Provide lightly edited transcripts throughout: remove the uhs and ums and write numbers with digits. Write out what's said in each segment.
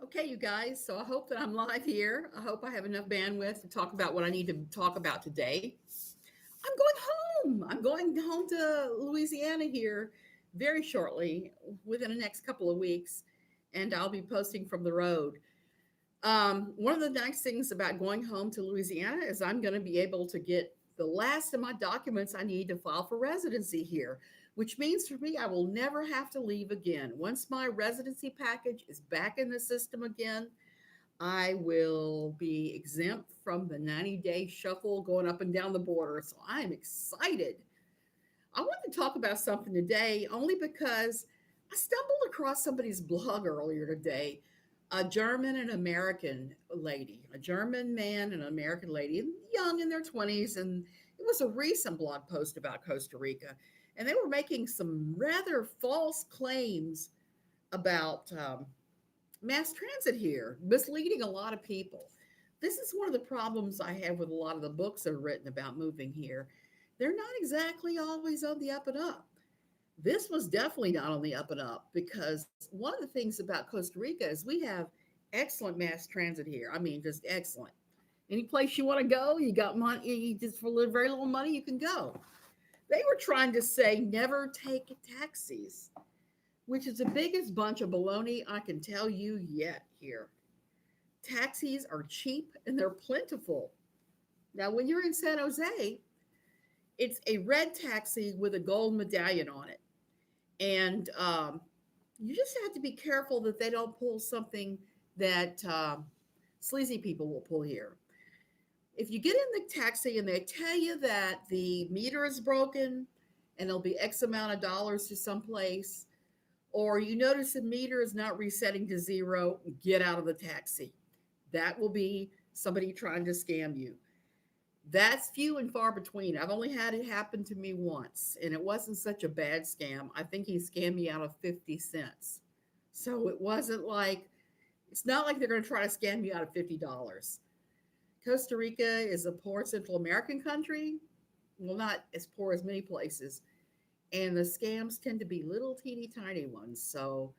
Okay, you guys. So I hope that I'm live here. I hope I have enough bandwidth to talk about what I need to talk about today. I'm going home. I'm going home to Louisiana here very shortly, within the next couple of weeks, and I'll be posting from the road. One of the nice things about going home to Louisiana is I'm going to be able to get the last of my documents I need to file for residency here, which means for me, I will never have to leave again. Once my residency package is back in the system again, I will be exempt from the 90-day shuffle going up and down the border. So I'm excited. I want to talk about something today only because I stumbled across somebody's blog earlier today. A German and American lady, a German man and an American lady, young in their 20s. And it was a recent blog post about Costa Rica. And they were making some rather false claims about mass transit here, misleading a lot of people. This is one of the problems I have with a lot of the books that are written about moving here. They're not exactly always on the up and up. This was definitely not on the up and up because one of the things about Costa Rica is we have excellent mass transit here. I mean, just excellent. Any place you want to go, you got money, you just for very little money, you can go. They were trying to say never take taxis, which is the biggest bunch of baloney I can tell you yet here. Taxis are cheap and they're plentiful. Now, when you're in San Jose, it's a red taxi with a gold medallion on it. And you just have to be careful that they don't pull something that sleazy people will pull here. If you get in the taxi and they tell you that the meter is broken and there'll be X amount of dollars to someplace, or you notice the meter is not resetting to zero, get out of the taxi. That will be somebody trying to scam you. That's few and far between. I've only had it happen to me once, and it wasn't such a bad scam. I think he scammed me out of 50 cents. So it wasn't like, it's not like they're going to try to scam you out of $50. Costa Rica is a poor Central American country. Well, not as poor as many places. And the scams tend to be little teeny tiny ones. So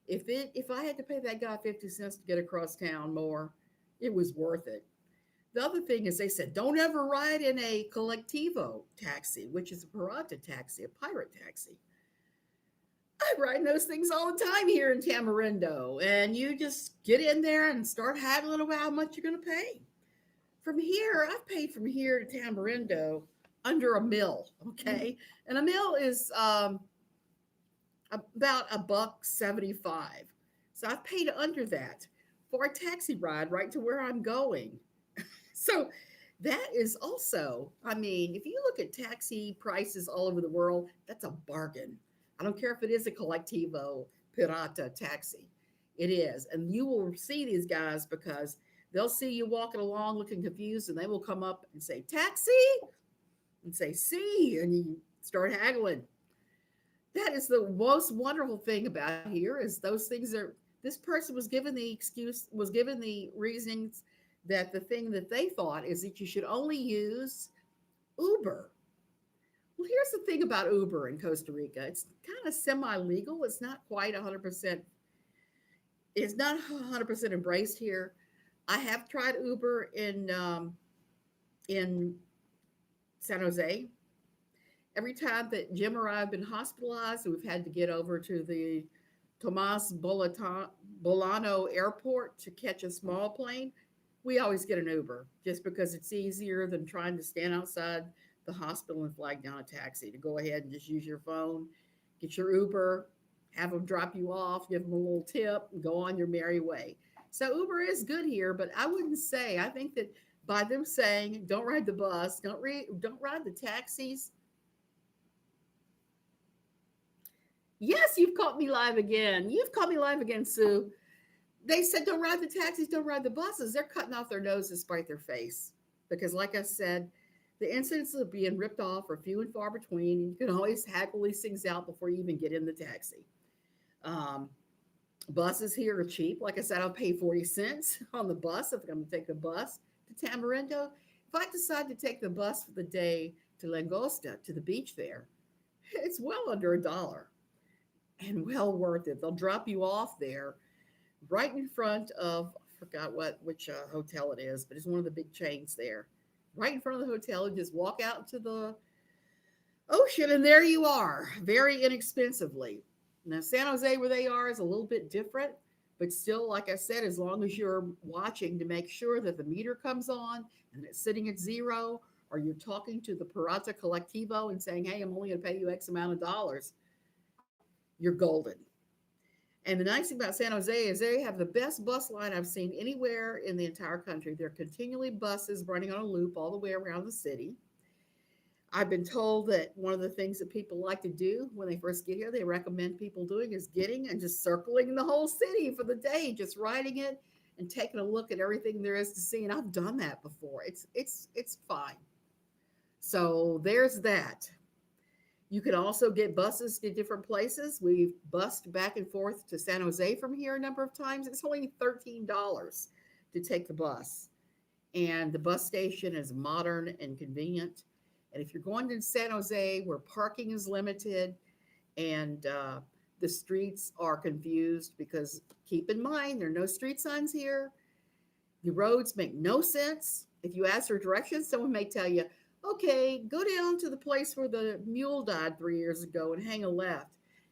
if I had to pay that guy 50 cents to get across town more, it was worth it. The other thing is they said, don't ever ride in a collectivo taxi, which is a pirata taxi, a pirate taxi. I ride those things all the time here in Tamarindo. And you just get in there and start haggling about how much you're going to pay. From here, I've paid from here to Tamarindo under a mill, okay? And a mill is about a buck 75. So I've paid under that for a taxi ride right to where I'm going. So that is also, I mean, if you look at taxi prices all over the world, that's a bargain. I don't care if it is a collectivo pirata taxi. It is. And you will see these guys because they'll see you walking along looking confused and they will come up and say, taxi, and say, see, and you start haggling. That is the most wonderful thing about here is those things are, this person was given the excuse, was given the reasonings that the thing that they thought is that you should only use Uber. Well, here's the thing about Uber in Costa Rica. It's kind of semi-legal. It's not quite 100%. It's not 100% embraced here. I have tried Uber in San Jose. Every time that Jim or I have been hospitalized, we've had to get over to the Bolano Airport to catch a small plane. We always get an Uber just because it's easier than trying to stand outside the hospital and flag down a taxi. To go ahead and just use your phone, get your Uber, have them drop you off, give them a little tip, and go on your merry way. So Uber is good here, but I wouldn't say. I think that by them saying don't ride the bus, don't ride the taxis. Yes, you've caught me live again. You've caught me live again, Sue. They said don't ride the taxis, don't ride the buses. They're cutting off their nose to spite their face. Because, like I said, the incidents of being ripped off are few and far between. You can always haggle these things out before you even get in the taxi. Um, Buses here are cheap. Like I said, I'll pay 40 cents on the bus if I'm going to take the bus to Tamarindo. If I decide to take the bus for the day to Langosta, to the beach there, it's well under $1 and well worth it. They'll drop you off there. right in front of, I forgot which hotel it is, but it's one of the big chains there. Right in front of the hotel, and just walk out to the ocean, and there you are, very inexpensively. Now, San Jose, where they are, is a little bit different, but still, like I said, as long as you're watching to make sure that the meter comes on and it's sitting at zero, or you're talking to the pirata collectivo and saying, hey, I'm only going to pay you X amount of dollars, you're golden. And the nice thing about San Jose is they have the best bus line I've seen anywhere in the entire country. There are continually buses running on a loop all the way around the city. I've been told that one of the things that people like to do when they first get here, they recommend people doing is getting and just circling the whole city for the day, just riding it and taking a look at everything there is to see. And I've done that before. It's fine. So there's that. You can also get buses to different places. We've bussed back and forth to San Jose from here a number of times. It's only $13 to take the bus. And the bus station is modern and convenient. And if you're going to San Jose, where parking is limited and the streets are confused, because keep in mind, there are no street signs here. The roads make no sense. If you ask for directions, someone may tell you, okay, go down to the place where the mule died 3 years ago and hang a left.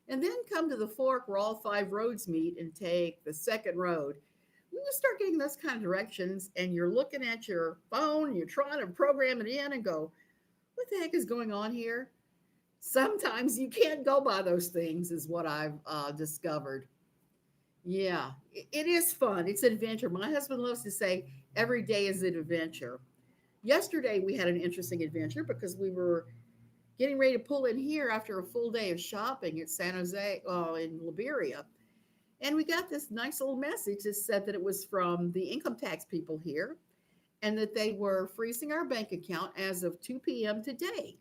And then come to the fork where all five roads meet and take the second road. When you start getting those kind of directions and you're looking at your phone and you're trying to program it in and go, what the heck is going on here? Sometimes you can't go by those things, is what I've discovered. Yeah, it is fun. It's an adventure. My husband loves to say every day is an adventure. Yesterday, we had an interesting adventure because we were getting ready to pull in here after a full day of shopping at San Jose, in Liberia. And we got this nice little message that said that it was from the income tax people here and that they were freezing our bank account as of 2 p.m. today.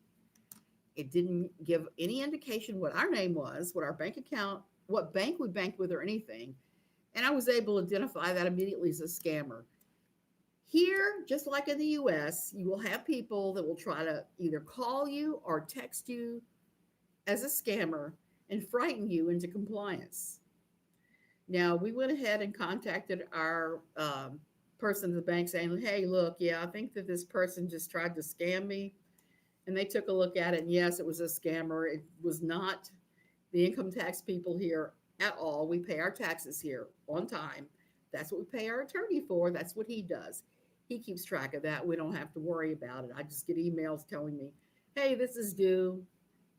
It didn't give any indication what our name was, what our bank account, what bank we banked with, or anything. And I was able to identify that immediately as a scammer. Here, just like in the US, you will have people that will try to either call you or text you as a scammer and frighten you into compliance. Now, we went ahead and contacted our person at the bank saying, hey, look, yeah, I think that this person just tried to scam me. And they took a look at it, and yes, it was a scammer. It was not the income tax people here at all. We pay our taxes here on time. That's what we pay our attorney for. That's what he does. He keeps track of that. We don't have to worry about it. I just get emails telling me, hey, this is due.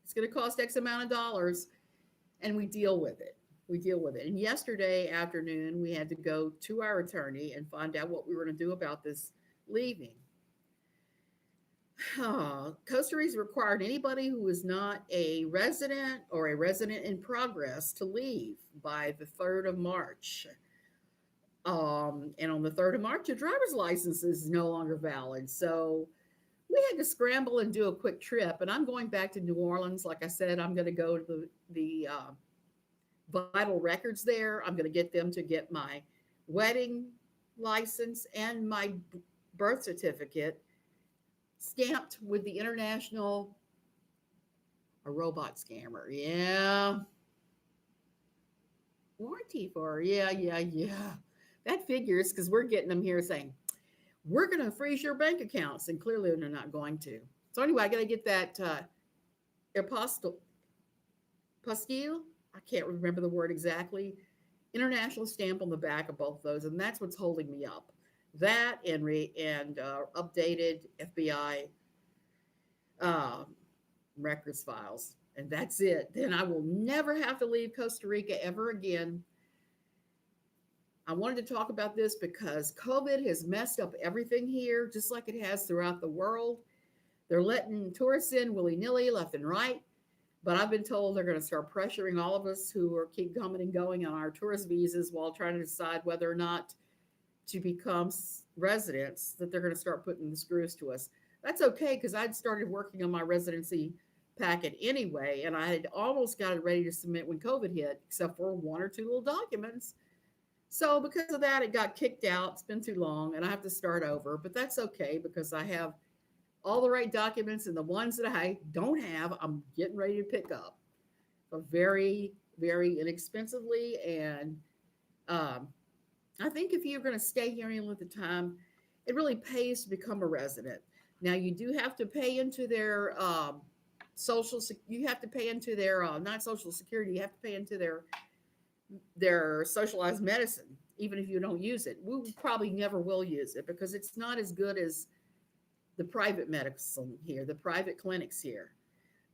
It's going to cost X amount of dollars. And we deal with it. We deal with it. And yesterday afternoon, we had to go to our attorney and find out what we were going to do about this leaving. Costa Rica required anybody who is not a resident or a resident in progress to leave by the 3rd of March. And on the 3rd of March, your driver's license is no longer valid. So we had to scramble and do a quick trip. And I'm going back to New Orleans. Like I said, I'm going to go to the vital records there. I'm going to get them to get my wedding license and my birth certificate stamped with the international, a robot scammer. Yeah. Warranty for, yeah. That figures because we're getting them here saying, we're going to freeze your bank accounts. And clearly they're not going to. So anyway, I got to get that apostille. I can't remember the word exactly. International stamp on the back of both those. And that's what's holding me up. That and updated FBI uh, records files. And that's it. Then I will never have to leave Costa Rica ever again. I wanted to talk about this because COVID has messed up everything here, just like it has throughout the world. They're letting tourists in willy-nilly, left and right. But I've been told they're going to start pressuring all of us who are keep coming and going on our tourist visas while trying to decide whether or not to become residents, that they're going to start putting the screws to us. That's okay because I'd started working on my residency packet anyway, and I had almost got it ready to submit when COVID hit, except for one or two little documents. So because of that, it got kicked out. It's been too long, and I have to start over. But that's okay because I have all the right documents, and the ones that I don't have, I'm getting ready to pick up very, very inexpensively and I think if you're going to stay here any length of time, it really pays to become a resident. Now, you do have to pay into their you have to pay into their, not social security, you have to pay into their socialized medicine, even if you don't use it. We probably never will use it because it's not as good as the private medicine here, the private clinics here.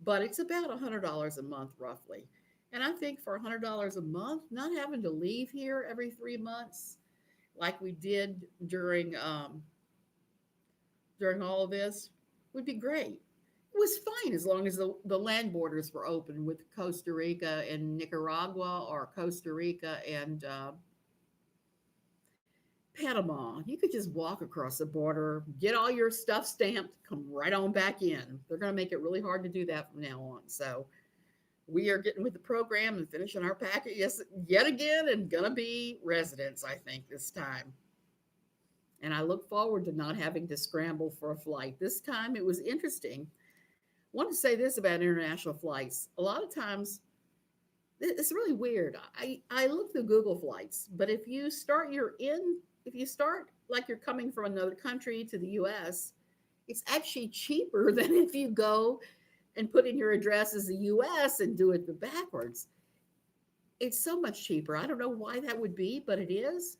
But it's about $100 a month, roughly. And I think for $100 a month, not having to leave here every 3 months, like we did during all of this, would be great. It was fine as long as the land borders were open with Costa Rica and Nicaragua, or Costa Rica and Panama. You could just walk across the border, get all your stuff stamped, come right on back in. They're going to make it really hard to do that from now on. So we are getting with the program and finishing our packet, yes, yet again, and going to be residents, I think, this time. And I look forward to not having to scramble for a flight. This time it was interesting. I want to say this about international flights. A lot of times, it's really weird. I look through Google flights, but if you start like you're coming from another country to the US, it's actually cheaper than if you go and put in your address as the US and do it the backwards. It's so much cheaper. I don't know why that would be, but it is.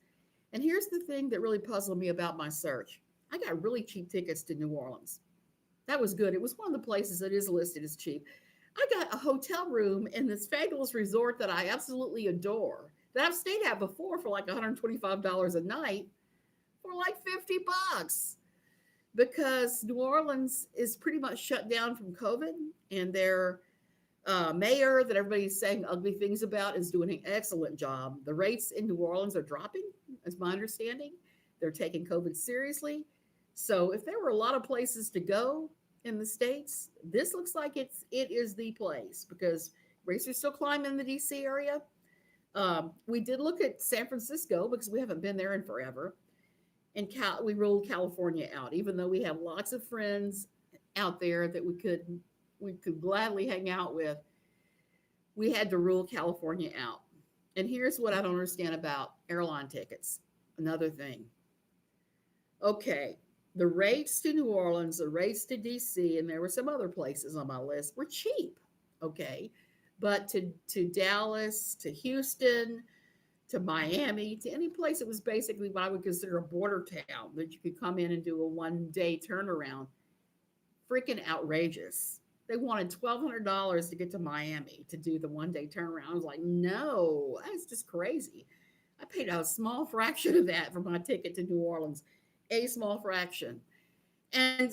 And here's the thing that really puzzled me about my search. I got really cheap tickets to New Orleans. That was good. It was one of the places that is listed as cheap. I got a hotel room in this fabulous resort that I absolutely adore, that I've stayed at before for like $125 a night for like 50 bucks, because New Orleans is pretty much shut down from COVID, and their mayor that everybody's saying ugly things about is doing an excellent job. The rates in New Orleans are dropping, as my understanding. They're taking COVID seriously. So if there were a lot of places to go in the states, this looks like it is the place, because rates are still climbing in the DC area. We did look at San Francisco because we haven't been there in forever, and we ruled California out, even though we have lots of friends out there that we could gladly hang out with. We had to rule California out. And here's what I don't understand about airline tickets. Another thing. Okay, the rates to New Orleans, the rates to DC, and there were some other places on my list, were cheap. Okay. But to Dallas, to Houston, to Miami, to any place that was basically what I would consider a border town that you could come in and do a 1 day turnaround, freaking outrageous. They wanted $1,200 to get to Miami to do the 1 day turnaround. I was like, no, that's just crazy. I paid a small fraction of that for my ticket to New Orleans, a small fraction. And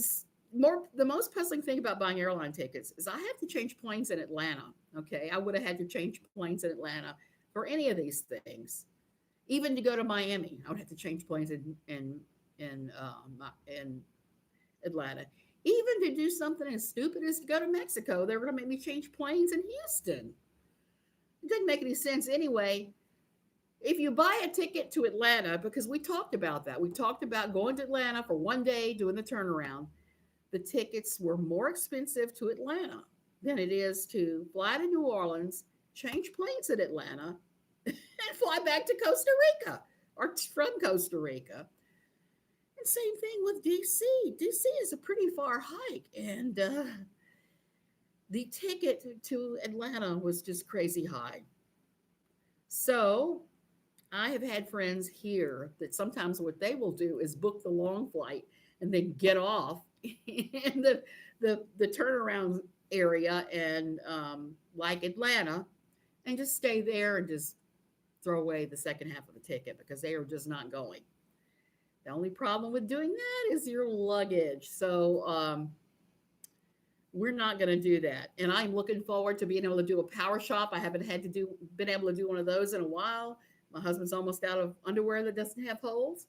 the most puzzling thing about buying airline tickets is I have to change planes in Atlanta. Okay, I would have had to change planes in Atlanta for any of these things. Even to go to Miami, I would have to change planes in Atlanta. Even to do something as stupid as to go to Mexico, they were going to make me change planes in Houston. It didn't make any sense anyway. If you buy a ticket to Atlanta, because we talked about that, we talked about going to Atlanta for 1 day, doing the turnaround. The tickets were more expensive to Atlanta than it is to fly to New Orleans, change planes at Atlanta, and fly back to Costa Rica, or from Costa Rica. And same thing with DC. DC is a pretty far hike, and the ticket to Atlanta was just crazy high. So I have had friends here that sometimes what they will do is book the long flight and then get off in the turnaround area, and like Atlanta, and just stay there and just throw away the second half of the ticket because they are just not going. The only problem with doing that is your luggage. So we're not going to do that. And I'm looking forward to being able to do a power shop. I haven't been able to do one of those in a while. My husband's almost out of underwear that doesn't have holes.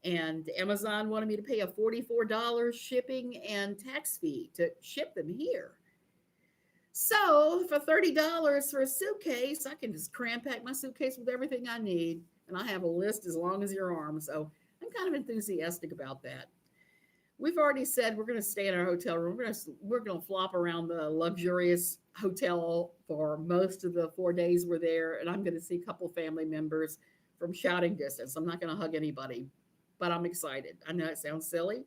And Amazon wanted me to pay a $44 shipping and tax fee to ship them here. So for $30 for a suitcase, I can just cram pack my suitcase with everything I need. And I have a list as long as your arm. So I'm kind of enthusiastic about that. We've already said we're going to stay in our hotel room. We're going to flop around the luxurious hotel for most of the 4 days we're there, and I'm going to see a couple family members from shouting distance. I'm not going to hug anybody, but I'm excited. I know it sounds silly.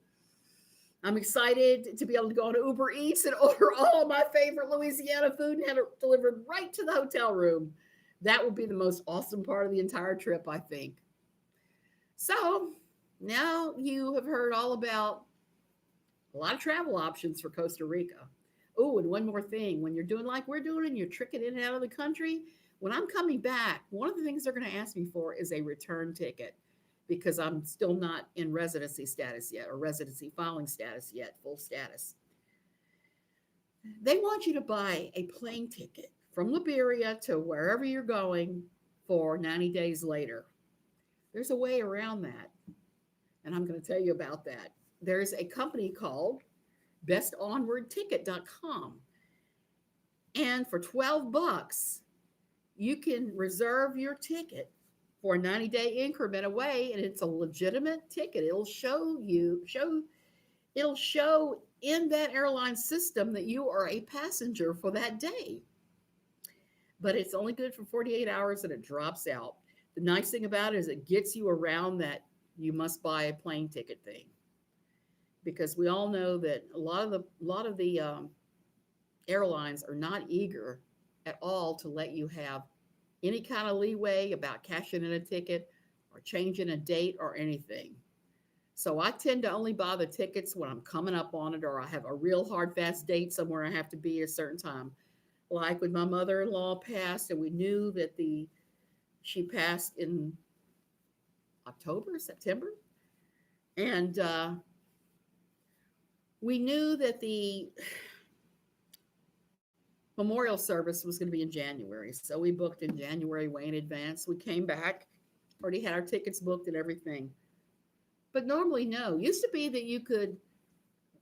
I'm excited to be able to go on Uber Eats and order all of my favorite Louisiana food and have it delivered right to the hotel room. That will be the most awesome part of the entire trip, I think. So now you have heard all about a lot of travel options for Costa Rica. Oh, and one more thing. When you're doing like we're doing and you're tricking in and out of the country, when I'm coming back, one of the things they're going to ask me for is a return ticket because I'm still not in residency status yet or residency filing status yet, full status. They want you to buy a plane ticket from Liberia to wherever you're going for 90 days later. There's a way around that, and I'm going to tell you about that. There's a company called bestonwardticket.com, and for 12 bucks, you can reserve your ticket for a 90-day increment away, and it's a legitimate ticket. It'll show in that airline system that you are a passenger for that day. But it's only good for 48 hours and it drops out. The nice thing about it is it gets you around that you must buy a plane ticket thing. Because we all know that a lot of the airlines are not eager at all to let you have any kind of leeway about cashing in a ticket or changing a date or anything. So I tend to only buy the tickets when I'm coming up on it or I have a real hard, fast date somewhere I have to be at a certain time. Like when my mother-in-law passed and we knew that she passed in October, September. And we knew that the memorial service was going to be in January. So we booked in January way in advance. We came back, already had our tickets booked and everything. But normally, no. Used to be that you could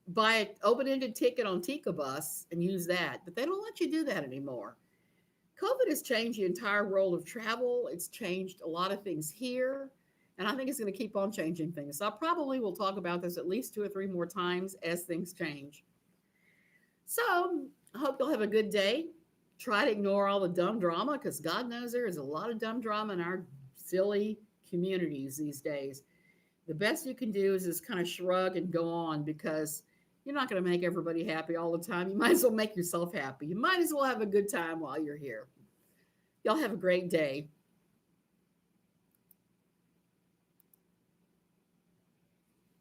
buy an open-ended ticket on Tika Bus and use that, but they don't let you do that anymore. COVID has changed the entire world of travel. It's changed a lot of things here, and I think it's going to keep on changing things. So I probably will talk about this at least 2 or 3 more times as things change. So I hope you'll have a good day. Try to ignore all the dumb drama because God knows there is a lot of dumb drama in our silly communities these days. The best you can do is just kind of shrug and go on because you're not going to make everybody happy all the time. You might as well make yourself happy. You might as well have a good time while you're here. Y'all have a great day.